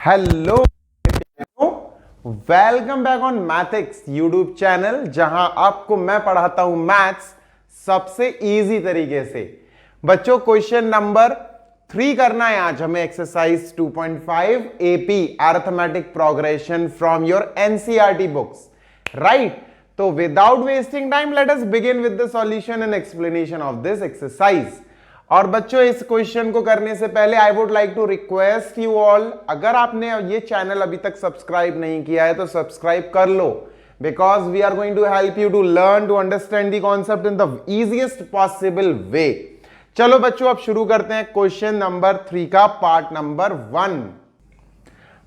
Hello, welcome back on Mathics YouTube channel, जहां आपको मैं पढ़ाता हूं मैथ्स सबसे इजी तरीके से। बच्चों, क्वेश्चन नंबर 3 करना है आज हमें। Exercise 2.5 AP arithmetic progression from your NCERT books, right? तो without wasting time let us begin with the solution and explanation of this exercise. और बच्चों, इस क्वेश्चन को करने से पहले I would like to request you all, अगर आपने ये चैनल अभी तक सब्सक्राइब नहीं किया है तो सब्सक्राइब कर लो, because we are going to help you to learn to understand the concept in the easiest possible way. चलो बच्चों, अब शुरू करते हैं क्वेश्चन नंबर 3 का पार्ट नंबर 1।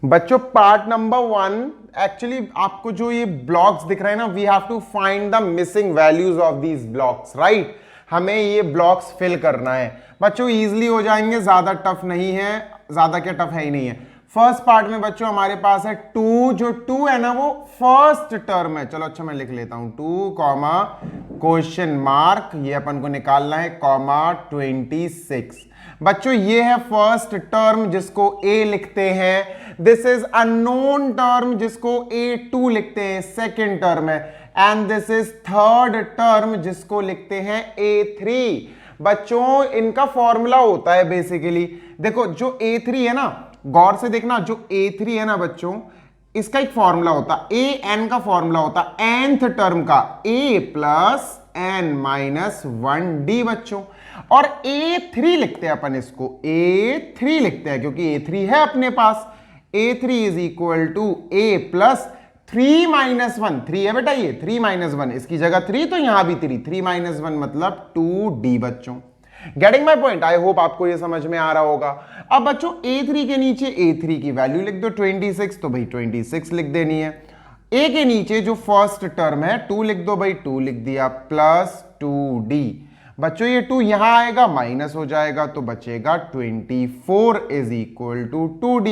बच्चों, पार्ट नंबर 1 एक्चुअली आपको जो ये ब्लॉक्स दिख रहे हैं ना, we have to find the missing values of these blocks, right? हमें ये ब्लॉक्स फिल करना है। बच्चों, इजीली हो जाएंगे, ज्यादा टफ नहीं है, ज्यादा क्या टफ है ही नहीं है। फर्स्ट पार्ट में बच्चों हमारे पास है 2, जो 2 है ना वो फर्स्ट टर्म है। चलो अच्छा, मैं लिख लेता हूं 2 कॉमा क्वेश्चन मार्क, ये अपन को निकालना है, कॉमा 26। बच्चों, ये है फर्स्ट टर्म जिसको ए लिखते हैं। दिस इज अननोन टर्म जिसको A2 लिखते हैं, सेकेंड टर्म है। And this is third term जिसको लिखते हैं A3। बच्चों, इनका फॉर्मूला होता है बेसिकली, देखो जो A3 है ना, गौर से देखना, जो A3 है ना बच्चों, इसका एक फॉर्मूला होता है, AN का फॉर्मूला होता है nth टर्म का, A plus n minus 1D बच्चों। और A3 लिखते हैं अपन, इसको A3 लिखते हैं क्योंकि A3 है अपने पास। A3 is equal to A plus 3 minus 1, 3 है बेटा, ये 3 माइनस 1, इसकी जगह 3 तो यहां भी 3, 3 माइनस 1 मतलब 2D बच्चों। Getting my point? I hope आपको ये समझ में आ रहा होगा। अब बच्चों, A3 के नीचे A3 की वैल्यू लिख दो 26, तो भाई 26 लिख देनी है। A के नीचे जो फर्स्ट टर्म है 2 लिख दो भाई, 2 लिख दिया, प्लस 2D। बच्चों, ये 2 यहां आएगा, माइनस हो जाएगा, तो बचेगा 24 इज इक्वल टू 2D,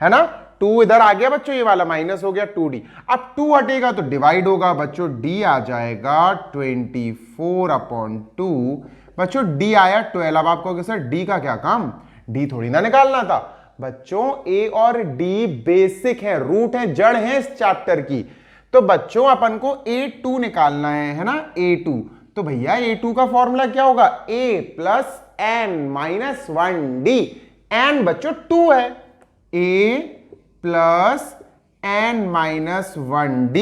है ना? 2 इधर आ गया बच्चों, ये वाला माइनस हो गया 2D। अब 2 हटेगा तो डिवाइड होगा बच्चों, D आ जाएगा 24/2। बच्चों, D आया 12। अब आपको सर D का क्या काम, D थोड़ी ना निकालना था। बच्चों, A और D बेसिक है, रूट है, जड़ है इस चैप्टर की। तो बच्चों, अपन को A2 निकालना है ना, A2। तो भैया A2 का फॉर्मूला क्या होगा, A plus n minus 1D। n बच्चों 2 है, A plus n minus 1D,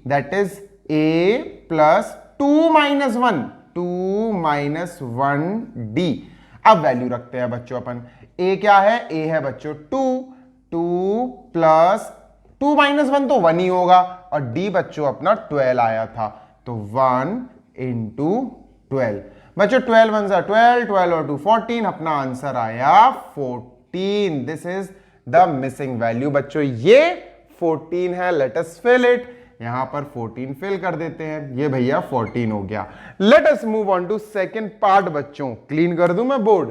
that is A plus 2 minus 1, 2 minus 1D। अब वैल्यू रखते हैं बच्चों अपन। A क्या है, A है बच्चों 2, 2 प्लस 2 माइनस 1 तो 1 ही होगा, और D बच्चों अपना 12 आया था, तो 1 इंटू 12। बच्चों 12 1 सा 12, 12 और 2 14, अपना आंसर आया 14। This is the missing value. बच्चों, ये 14 है, लेट अस फिल इट। यहां पर 14 फिल कर देते हैं, ये भैया 14 हो गया। Let us move on to second part. बच्चों, क्लीन कर दूं मैं बोर्ड।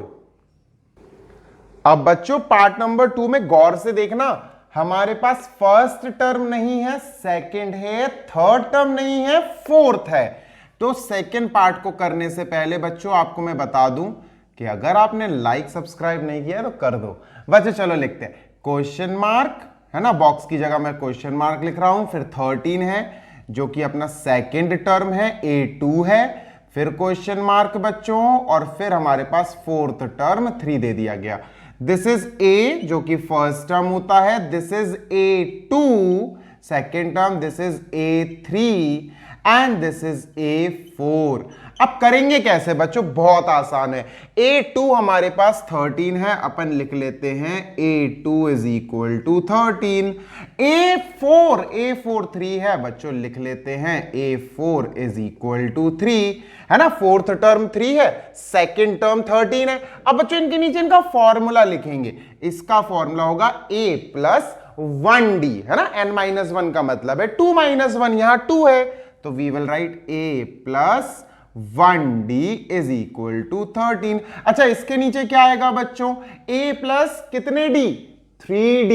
अब बच्चों, पार्ट नंबर 2 में गौर से देखना, हमारे पास फर्स्ट टर्म नहीं है, सेकंड है, थर्ड टर्म नहीं है, फोर्थ है। तो सेकंड पार्ट को करने से पहले बच्चों आपको मैं बता दूं कि अगर आपने लाइक सब्सक्राइब नहीं किया तो कर दो। बच्चों चलो लिखते हैं, क्वेश्चन मार्क है ना, बॉक्स की जगह मैं क्वेश्चन मार्क लिख रहा हूं, फिर 13 है जो कि अपना सेकंड टर्म है, A2 है, फिर क्वेश्चन मार्क बच्चों, और फिर हमारे पास फोर्थ टर्म 3 दे दिया गया। दिस इज A जो कि फर्स्ट टर्म होता है, this is A2 second term, this is A3 and this is A4। अब करेंगे कैसे बच्चों, बहुत आसान है। A2 हमारे पास 13 है, अपन लिख लेते हैं A2 is equal to 13। A4 3 है बच्चों, लिख लेते हैं A4 इज इक्वल टू 3, है ना? फोर्थ टर्म 3 है, सेकेंड टर्म 13 है। अब बच्चों इनके नीचे इनका फॉर्मूला लिखेंगे। इसका फॉर्मूला होगा A प्लस 1D, है ना? n माइनस 1 का मतलब है 2 माइनस 1, यहां 2 है, तो we will write A plus 1D is equal to 13। अच्छा, इसके नीचे क्या आएगा बच्चों, A प्लस कितने D, 3D,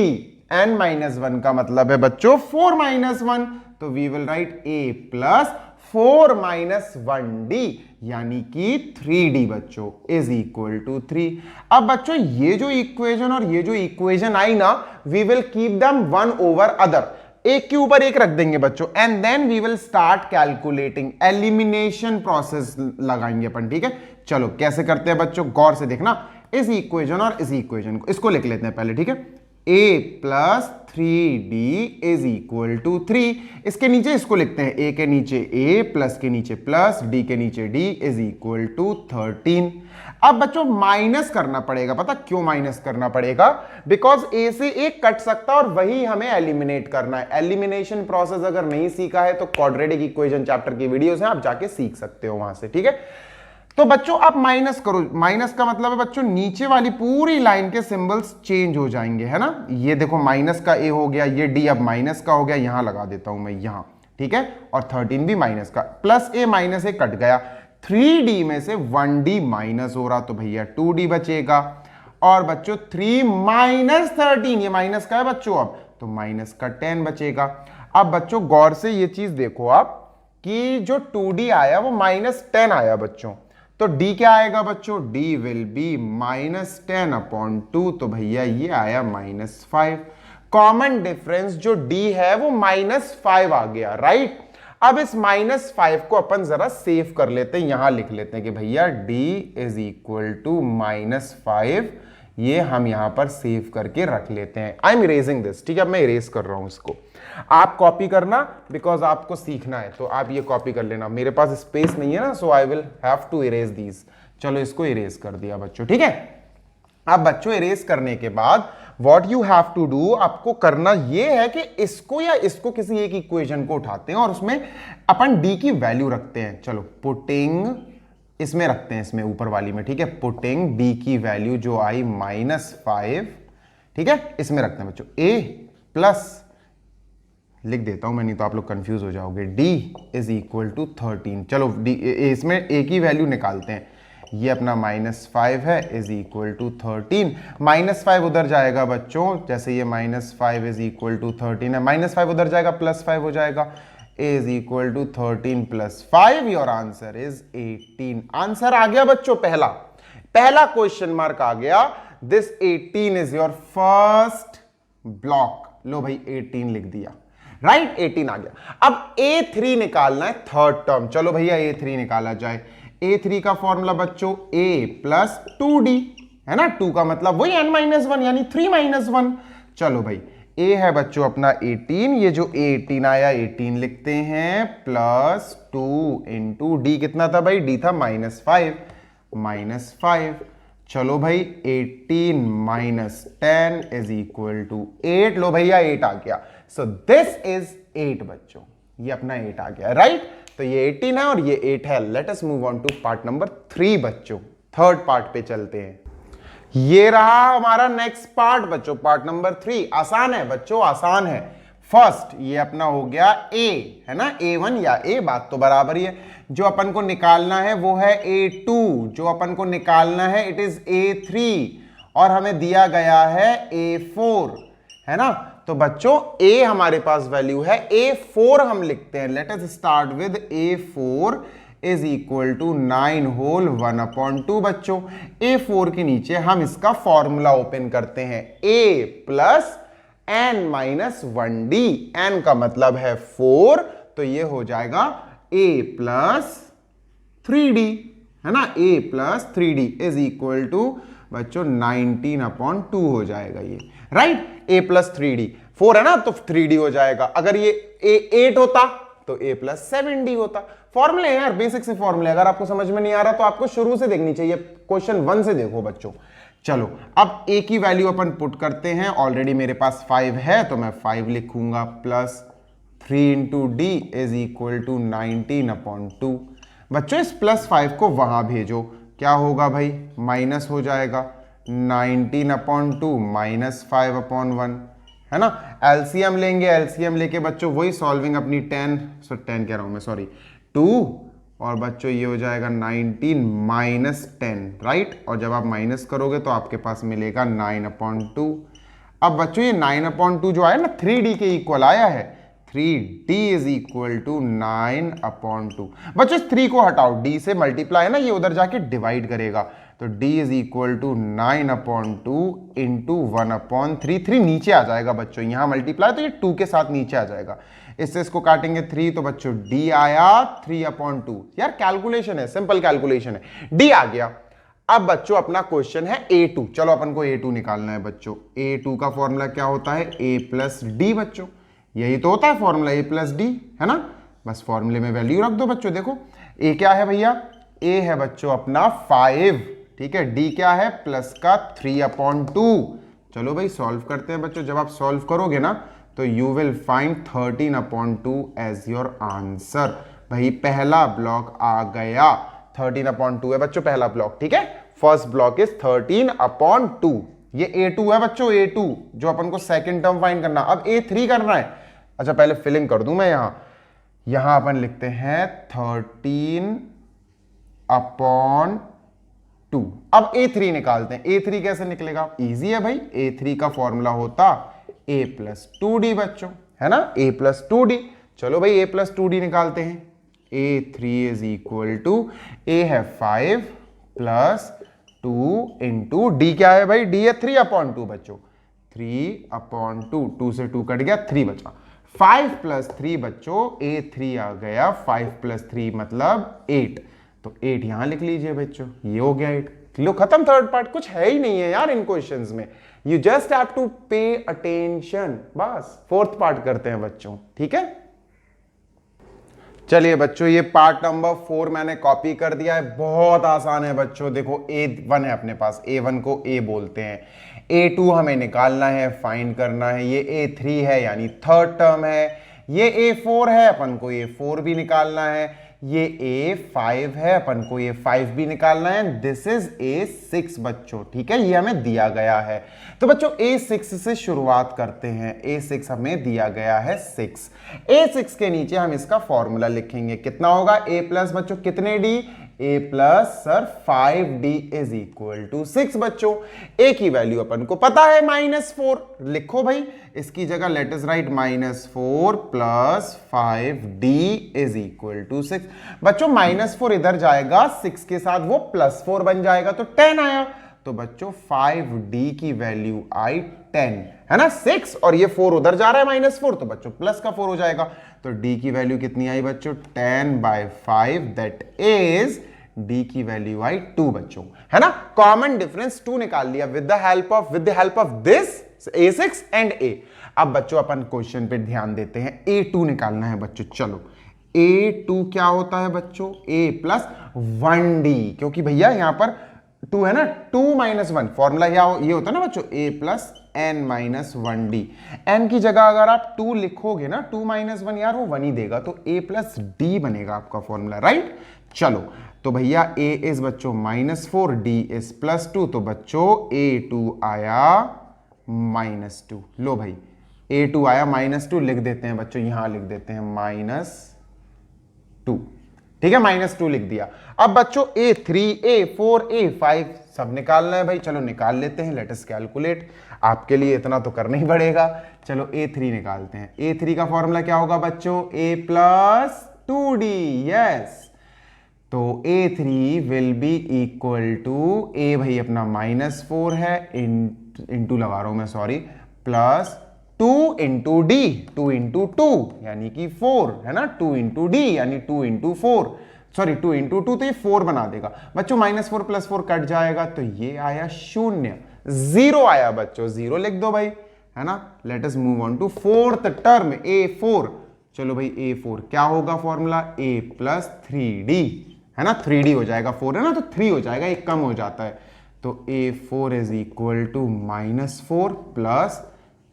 n माइनस 1 का मतलब है बच्चों 4 माइनस 1, तो we will write A plus 4 minus 1d यानी कि 3d बच्चों इज इक्वल टू 3। अब बच्चों ये जो इक्वेशन और ये जो इक्वेशन आई ना, we will keep them one over other, एक के ऊपर एक रख देंगे बच्चों, and then we will start calculating, elimination process लगाएंगे अपन। ठीक है, चलो कैसे करते हैं बच्चों, गौर से देखना। इस इक्वेशन और इस इक्वेशन को, इसको लिख लेते हैं पहले। ठीक है, a plus 3d is equal to 3। इसके नीचे इसको लिखते हैं, a के नीचे a, प्लस के नीचे प्लस, d के नीचे d इज इक्वल टू 13। अब बच्चों माइनस करना पड़ेगा, पता क्यों माइनस करना पड़ेगा? बिकॉज a से एक कट सकता है और वही हमें एलिमिनेट करना है। एलिमिनेशन प्रोसेस अगर नहीं सीखा है तो क्वाड्रेटिक इक्वेशन चैप्टर की वीडियोस हैं, आप जाके सीख सकते हो वहां से। ठीक है, तो बच्चों आप माइनस करो। माइनस का मतलब है बच्चों नीचे वाली पूरी लाइन के सिंबल्स चेंज हो जाएंगे, है ना। ये देखो माइनस का a हो गया, ये d अब माइनस का हो गया, यहां लगा देता हूं मैं यहां। ठीक है, और 13 भी माइनस का, plus a minus a cut गया, 3d में से 1d माइनस हो रहा तो भैया 2d बचेगा। और बच्चों 3 माइनस 13, ये माइनस का है बच्चों, अब तो माइनस का 10 बचेगा। अब बच्चों गौर से ये चीज देखो आप कि जो 2d आया वो माइनस 10 आया बच्चों, तो d क्या आएगा बच्चों? d will be minus 10 upon 2, तो भैया ये आया माइनस 5। कॉमन डिफरेंस जो d है वो माइनस 5 आ गया, राइट। अब इस माइनस 5 को अपन जरा सेव कर लेते हैं, यहां लिख लेते हैं कि भैया d is equal to minus 5। ये हम यहां पर सेव करके रख लेते हैं। I am erasing this. ठीक है, मैं इरेज कर रहा हूं इसको, आप कॉपी करना, बिकॉज आपको सीखना है तो आप ये कॉपी कर लेना। मेरे पास स्पेस नहीं है ना, so I will have to erase these. चलो इसको इरेज कर दिया बच्चों। ठीक है, अब बच्चों इरेज करने के बाद what you have to do, आपको करना ये है कि इसको या इसको किसी एक इक्वेशन को उठाते हैं और उसमें अपन d की वैल्यू रखते हैं। चलो पुटिंग इसमें रखते हैं, इसमें ऊपर वाली में। ठीक है, पुटिंग d की वैल्यू जो आई -5, ठीक है, इसमें रखते हैं बच्चों। a प्लस लिख देता हूं मैं, नहीं तो आप लोग कंफ्यूज हो जाओगे। d is equal to 13। चलो इसमें a की वैल्यू निकालते हैं, ये अपना -5 है, इज इक्वल टू 13। -5 उधर जाएगा बच्चों, जैसे ये -5 इज इक्वल टू 13 है, -5 उधर जाएगा, +5 हो जाएगा, a is equal to 13 + 5। Your answer is 18। Answer आ गया बच्चों, पहला क्वेश्चन मार्क आ गया। This 18 is your first block. लो भाई 18 लिख दिया, राइट, 18 आ गया। अब a3 निकालना है, थर्ड टर्म। चलो भैया a3 निकाला जाए। a3 का फॉर्मूला बच्चों a प्लस 2d, है ना। 2 का मतलब वही n-1 यानी 3 - 1। चलो भाई a है बच्चों अपना 18, ये जो 18 आया 18 लिखते हैं, प्लस 2 इंटू d कितना था भाई? d था -5। चलो भाई 18 माइनस 10 इज इक्वल टू 8। लो भैया 8 आ गया। सो दिस इज 8 बच्चों, ये अपना 8 आ गया, राइट। तो ये 18 है और ये 8 है। Let us move on to part number 3 बच्चों। थर्ड पार्ट पे चलते हैं। ये रहा हमारा नेक्स्ट पार्ट बच्चों, पार्ट नंबर 3। आसान है बच्चों, आसान है। फर्स्ट ये अपना हो गया a, है ना, a1 या a, बात तो बराबर ही है। जो अपन को निकालना है वो है a2, जो अपन को निकालना है इट इज a3, और हमें दिया गया है a4, है ना। तो बच्चों a हमारे पास वैल्यू है, a4 हम लिखते हैं। Let us start with a4 is equal to 9 whole 1/2 बच्चों। a4 के नीचे हम इसका फॉर्मूला ओपन करते हैं, a प्लस n-1d। n का मतलब है 4, तो ये हो जाएगा a प्लस 3d, है ना। a plus 3d is equal to बच्चों 19/2 हो जाएगा ये, राइट। a प्लस 3d, 4 है ना, तो 3d हो जाएगा। अगर ये a 8 होता तो a प्लस 7d होता। फॉर्मूले यार, बेसिक से फॉर्मूले। अगर आपको समझ में नहीं आ रहा तो आपको शुरू से देखनी चाहिए, क्वेश्चन 1 से देखो बच्चों। चलो अब a की वैल्यू अपन पुट करते हैं। ऑलरेडी मेरे पास 5 है तो मैं 5 लिखूंगा, plus 3 into D is equal to 19/2। बच्चों इस +5 को वहां भेजो, क्या होगा भाई? माइनस हो जाएगा, 19/2 -5/1, है ना। एलसीएम लेंगे, एलसीएम लेके बच्चों वही सॉल्विंग अपनी 10 कह रहा हूं मैं, सॉरी 2, और बच्चों ये हो जाएगा 19 माइनस 10, राइट। और जब आप माइनस करोगे तो आपके पास मिलेगा 9/2। अब बच्चों ये 9/2 जो आया ना 3d के इक्वल आया है, 3d इज इक्वल टू 9/2। बच्चों इस 3 को हटाओ, d से मल्टीप्लाई है ना, ये उधर जाके डिवाइड करेगा, तो d is equal to 9/2 into 1/3। 3 नीचे आ जाएगा बच्चों, यहां मल्टीप्लाई तो ये 2 के साथ नीचे आ जाएगा, इससे इसको काटेंगे 3, तो बच्चों d आया 3/2। यार कैलकुलेशन है, सिंपल कैलकुलेशन है, d आ गया। अब बच्चों अपना क्वेश्चन है a2, चलो अपन को a2 निकालना है बच्चों। a2 का फॉर्मूला क्या होता है, a प्लस डी बच्चों, यही तो होता है फॉर्मूला, a प्लस डी, है ना। बस फॉर्मूले में वैल्यू रख दो बच्चों। देखो a क्या है भैया, a है बच्चों अपना 5, ठीक है, d क्या है प्लस का 3/2। चलो भाई सॉल्व करते हैं बच्चों। जब आप सॉल्व करोगे ना तो you will find 13/2 as your answer. भाई पहला ब्लॉक आ गया, 13/2 है बच्चों पहला ब्लॉक, ठीक है। First block is 13/2। ये a2 है बच्चों, a2 जो अपन को सेकंड टर्म फाइंड करना। अब a3 करना है। अच्छा पहले फिलिंग कर दूं मैं, यहां अपन लिखते हैं 13/2। अब a3 निकालते हैं। a3 कैसे निकलेगा, इजी है भाई, a3 का फॉर्मूला होता a प्लस 2d बच्चों, है ना, a प्लस 2d। चलो भाई a प्लस 2d निकालते हैं। a3 is equal to, a है 5 प्लस 2 इंटू डी क्या है भाई, डी है 3/2 बच्चों, 3/2, 2 से 2 कट गया, 3 बचा। 5 प्लस 3 बच्चों, a3 आ गया, 5 प्लस 3 मतलब 8, तो 8 यहां लिख लीजिए बच्चों, ये हो गया 8। लो खत्म, थर्ड पार्ट कुछ है ही नहीं है यार इन क्वेश्चंस में, you just have to pay attention. बस फोर्थ पार्ट करते हैं बच्चों, ठीक है। चलिए बच्चों ये पार्ट नंबर 4 मैंने कॉपी कर दिया है, बहुत आसान है बच्चों। देखो a1 है अपने पास, a1 को a बोलते हैं, a2 हमें निकालना है, फाइंड करना है, ये a3 है यानी थर्ड टर्म है, ये a4 है, अपन को a4 भी निकालना है, ये a5 है, अपन को ये 5 भी निकालना है, दिस इज a6 बच्चों, ठीक है, ये हमें दिया गया है। तो बच्चों a6 से शुरुआत करते हैं। a6 हमें दिया गया है 6, a6 के नीचे हम इसका फॉर्मूला लिखेंगे, कितना होगा a प्लस बच्चों कितने d, a plus sir 5d is equal to 6 बच्चों। a की वैल्यू अपन को पता है -4, लिखो भाई इसकी जगह let us write -4 plus 5d is equal to 6। बच्चों -4 इधर जाएगा, 6 के साथ वो +4 बन जाएगा, तो 10 आया। तो बच्चों 5d की वैल्यू आई 10, है ना, 6 और ये 4 उधर जा रहा है -4, तो बच्चों प्लस का 4 हो जाएगा। तो d की वैल्यू कितनी आई बच्चों, 10/5, दैट इज d की वैल्यू आई 2 बच्चों, है ना। कॉमन डिफरेंस 2 निकाल लिया with the help of this a6 and a। अब बच्चों अपन क्वेश्चन पे ध्यान देते हैं, a2 निकालना है बच्चों। चलो a2 क्या होता है बच्चों, a प्लस 1d, क्योंकि भैया यहां पर 2 है ना, 2 - 1 फॉर्मूला ये होता है ना बच्चों, a प्लस n-1d। n की जगह अगर आप 2 लिखोगे ना, 2 - 1 यार वो 1 ही देगा, तो a प्लस d बनेगा आपका फॉर्मूला, राइट। चलो तो भैया a इज बच्चों -4, d इज +2, तो बच्चों a2 आया -2। लो भाई a2 आया -2, लिख देते हैं बच्चों, यहां लिख देते हैं -2, ठीक है, -2 लिख दिया। अब बच्चों a3, a4, a5 सब निकालना है भाई, चलो निकाल लेते हैं, लेट अस कैलकुलेट। आपके लिए इतना तो करना ही पड़ेगा। चलो a3 निकालते हैं। a3 का फॉर्मूला क्या होगा बच्चों, a प्लस 2d, यस। तो a3 will be equal to, a भाई अपना -4 है, इंटू लगा रहा हूं मैं, sorry, plus 2 into D, 2 into 2 यानी कि 4, है ना, 2 इंटू डी यानी 2 इंटू 4, सॉरी 2 इंटू 2 तो ये 4 बना देगा बच्चों, -4 + 4 कट जाएगा, तो ये आया 0, 0 आया बच्चों, 0 लिख दो भाई, है ना। Let us move on to fourth term a4। चलो भाई a4 क्या होगा फॉर्मूला, a प्लस 3d, है ना, 3d हो जाएगा, 4 है ना तो 3 हो जाएगा, एक कम हो जाता है, तो a4 is equal to -4 plus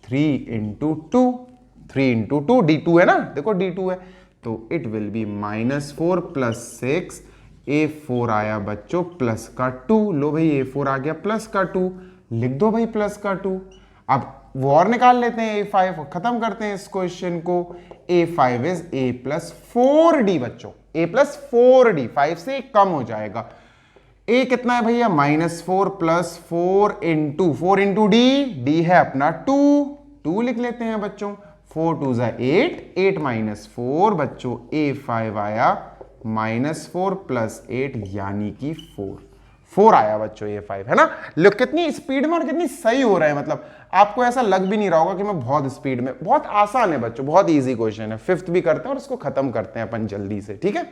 3 into 2, 3 into 2, d2 है ना, देखो d2 है, तो it will be -4 plus 6, a4 आया बच्चों प्लस का 2। लो भाई a4 आ गया प्लस का 2, लिख दो भाई प्लस का 2। अब वो और निकाल लेते हैं a5, खत्म करते हैं इस क्वेश्चन को। a5 is a plus 4d बच्चों, a प्लस 4d, 5 से कम हो जाएगा। a कितना है भैया, -4 प्लस 4 इंटू डी, डी है अपना 2 लिख लेते हैं बच्चों, 4 2 ज़ा 8, 8 माइनस 4 बच्चों A5 आया -4 प्लस 8 यानी कि 4 आया बच्चों A5, है ना। लोग कितनी स्पीड में और कितनी सही हो रहा है, मतलब आपको ऐसा लग भी नहीं रहा होगा कि मैं बहुत स्पीड में। बहुत आसान है बच्चों, बहुत इजी क्वेश्चन है। 5th भी करते हैं और इसको खत्म करते हैं अपन जल्दी से, ठीक है।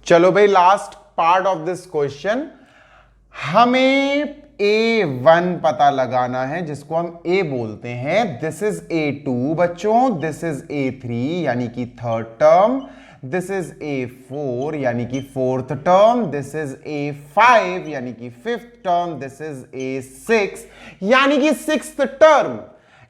चलो भाई last part of this question, हमें A1 पता लगाना है जिसको हम A बोलते हैं। दिस इज A2 बच्चों, दिस इज A3 यानी कि third term, this is A4 यानी कि fourth term, this is A5 यानी कि fifth term, this is A6 यानी कि सिक्स्थ टर्म।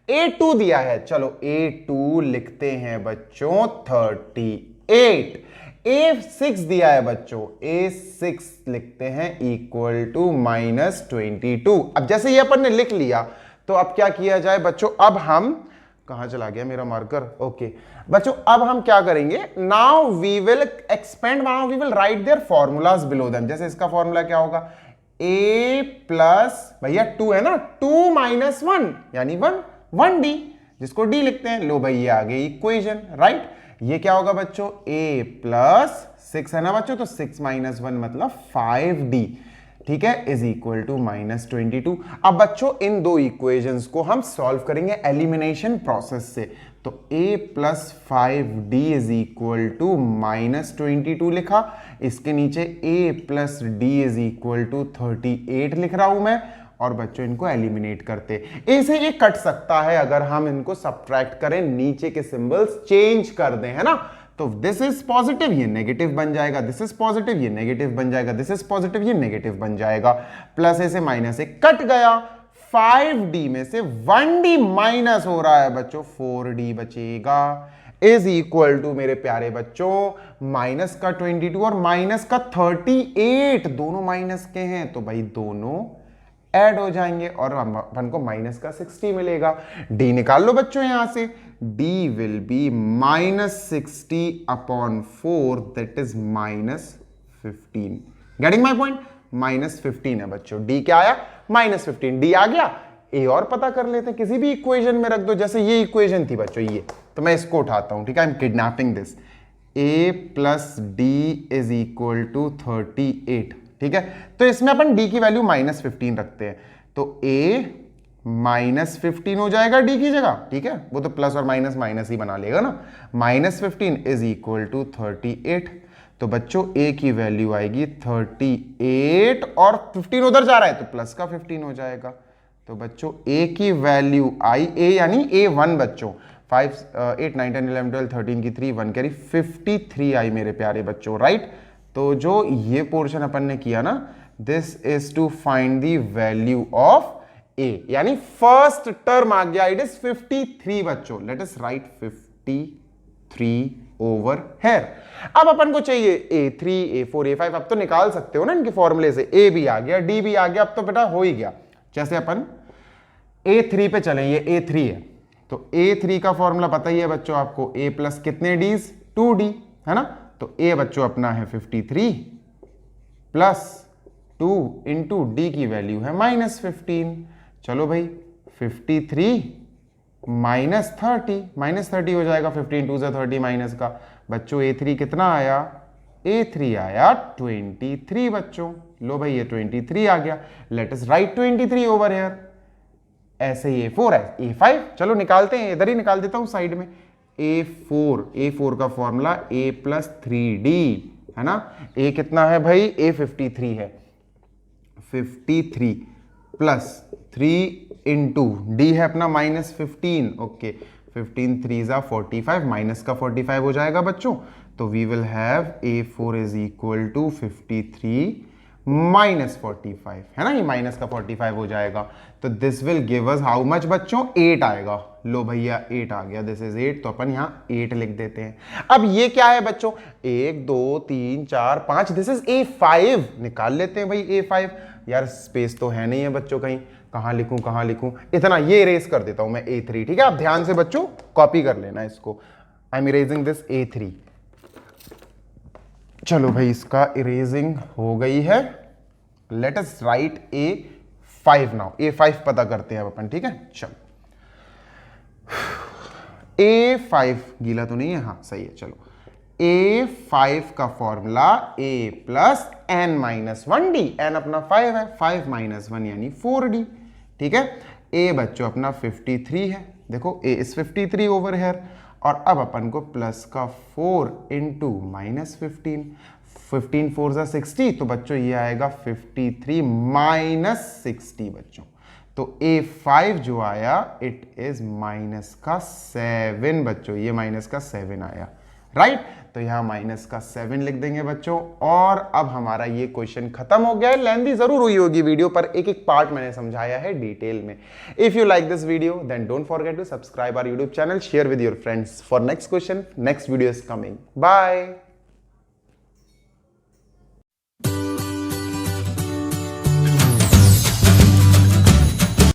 A2 दिया है, चलो A2 लिखते हैं बच्चों 38। A6 दिया है बच्चों, A6 लिखते हैं इक्वल टू -22। अब जैसे ये अपन ने लिख लिया तो अब क्या किया जाए बच्चों, अब हम, कहां चला गया मेरा मार्कर, ओके बच्चों अब हम क्या करेंगे, now we will expand, now we will write their formulas below them. जैसे इसका फॉर्मूला क्या होगा, A प्लस भैया 2 है ना, 2 - 1 यानी 1D, जिसको D लिखते हैं। लो भाई ये आ गई इक्वेशन, राइट। ये क्या होगा बच्चों, A प्लस 6 है ना बच्चों, तो 6 - 1 मतलब 5D, ठीक है, इज इक्वल टू -22। अब बच्चों इन दो इक्वेशंस को हम सॉल्व करेंगे एलिमिनेशन प्रोसेस से। तो A plus 5D is equal to -22 लिखा, इसके नीचे A plus D is equal to 38 लिख रहा हूं मैं। और बच्चों इनको एलिमिनेट करते, ए से ये कट सकता है अगर हम इनको सब्ट्रैक्ट करें, नीचे के सिंबल्स चेंज कर दें, है ना। तो दिस इज पॉजिटिव, ये नेगेटिव बन जाएगा, दिस इज पॉजिटिव, ये नेगेटिव बन जाएगा, दिस इज पॉजिटिव, ये नेगेटिव बन जाएगा। प्लस ए से माइनस ए कट गया, 5D में से 1D माइनस हो रहा है बच्चों, 4D बचेगा, इज इक्वल टू मेरे प्यारे बच्चों माइनस का 22 और माइनस का 38, दोनों माइनस के हैं तो भाई दोनों ऐड हो जाएंगे और अपन को माइनस का 60 मिलेगा। D निकाल लो बच्चों यहां से, D will be -60/4 that is -15। Getting my point, -15 है बच्चों। D क्या आया, -15। D आ गया। A और पता कर लेते हैं, किसी भी इक्वेशन में रख दो, जैसे ये इक्वेशन थी बच्चों ये, तो मैं इसको उठाता हूं, ठीक है, I am kidnapping this. A plus D is equal to 38, ठीक है। तो इसमें अपन D की वैल्यू -15 रखते हैं, तो A -15 हो जाएगा D की जगह, ठीक है, वो तो प्लस और माइनस माइनस ही बना लेगा ना। -15 इज इक्वल टू 38, तो बच्चों A की वैल्यू आएगी 38 और 15 उधर जा रहा है तो प्लस का 15 हो जाएगा। तो बच्चों A की वैल्यू आई, A यानी A1 बच्चों, 5 8 9 10 11 12 13 की 3 1 कैरी 53 आई मेरे प्यारे बच्चों, राइट। तो जो ये पोर्शन अपन ने किया ना, this is to find the value of A, यानी फर्स्ट टर्म आ गया, इट इज 53 बच्चों। Let us write 53 over here. अब अपन को चाहिए A3 A4 A5, अब तो निकाल सकते हो ना इनके फॉर्मूले से, A भी आ गया D भी आ गया, अब तो बेटा हो ही गया। जैसे अपन A3 पे चलें, ये A3 है, तो A3 का फॉर्मूला पता ही है बच्चों आपको, A प्लस कितने D's, 2D, है ना। तो A बच्चों अपना है 53 प्लस 2 इंटू D की वैल्यू है -15। चलो भाई 53 -30 हो जाएगा, 15 2 30 माइनस का। बच्चों A3 कितना आया, A3 आया 23 बच्चों। लो भाई ये 23 आ गया, let us right 23 over here. ऐसे ही A4 है, A5 चलो निकालते हैं, इधर ही निकाल देता हूं साइड में। A4 का फॉर्मूला A प्लस 3D, है ना। A कितना है भाई, A 53 है, 53 प्लस 3 इंटू D है अपना -15, ओके 15 3 ज़ा 45, माइनस का 45 हो जाएगा बच्चों। तो we will have A4 is equal to 53 -45, है ना, ये माइनस का 45 हो जाएगा। तो this will give us how much बच्चों, 8 आएगा। लो भैया 8 आ गया, दिस इज 8, तो अपन यहाँ 8 लिख देते हैं। अब ये क्या है बच्चों, 1 2 3 4 5, दिस इज A5, निकाल लेते हैं भाई A5। यार स्पेस तो है नहीं है बच्चों, कहीं कहाँ लिखूं, इतना ये इरेज कर देता हूं मैं A3, ठीक है। आप ध्यान से बच्चों कॉपी कर लेना इसको, I am erasing this A3। चलो भाई इसका इरेजिंग हो गई है, let us right A5 now. A5 पता करते हैं अब अपन, ठीक है। चलो A5 गीला तो नहीं है, हाँ सही है, चलो A5 का formula A plus n minus 1D, n अपना 5 है, 5 माइनस 1 यानी 4D, ठीक है। A बच्चों अपना 53 है, देखो A इज 53 ओवर हेयर, और अब अपन को प्लस का 4 इंटू माइनस 15, 15 4 जा 60, तो बच्चों ये आएगा 53 माइनस 60 बच्चों। तो A5 जो आया इट इज माइनस का 7 बच्चों, ये माइनस का 7 आया, राइट। तो यहां माइनस का 7 लिख देंगे बच्चों। और अब हमारा ये क्वेश्चन खत्म हो गया है। लेंथी जरूर हुई होगी वीडियो, पर एक एक पार्ट मैंने समझाया है डिटेल में। If you like this video then don't forget to subscribe our YouTube channel, share with your friends for next question, next video is coming. Bye.